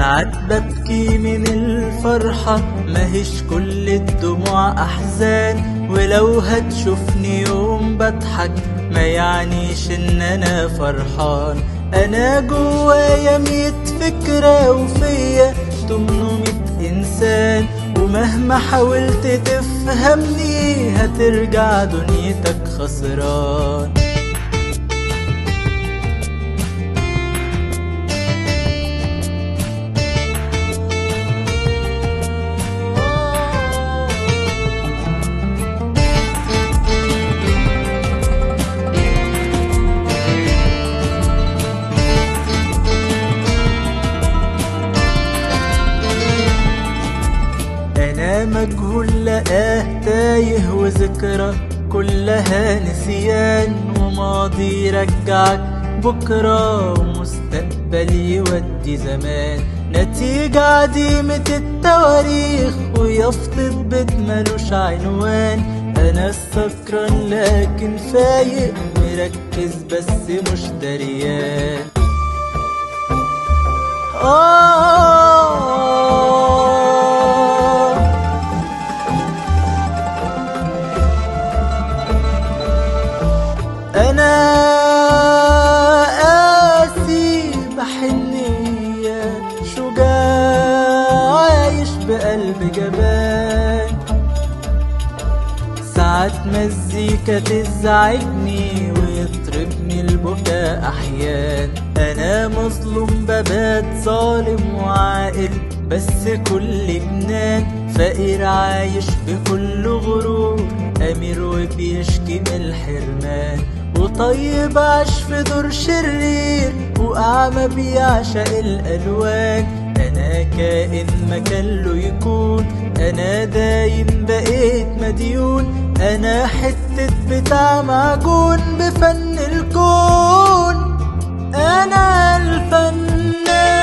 ساعات ببكي من الفرحة، ماهيش كل الدموع أحزان. ولو هتشوفني يوم بضحك ما يعنيش إن أنا فرحان. أنا جوايا 100 فكرة وفيا 800 إنسان، ومهما حاولت تفهمني هترجع دنيتك خسران. أنا مجهول لقاه تايه، وذكرى كلها نسيان. وماضي رجعك بكرة، ومستقبل يودي زمان. نتيجة عديمة التواريخ، ويافطة بيت ملوش عنوان. أنا السكران لكن فايق، مركز بس مش دريان. أنا قاسي بحنية، شجاع عايش بقلب جبان. ساعات مزيكا تزعجني ويطربني البكاء أحيان. أنا مظلوم ببات ظالم وعاقل بس كل جنان. فقير عايش بكل غرور، أمير وبيشكي من الحرمان. وطيب عاش في دور شرير، وأعمى بيعشق الألوان. أنا كائن مكانله يكون، أنا دايم بقيت مديون. أنا حتة بتاع معجون بفن الكون، أنا الفنان.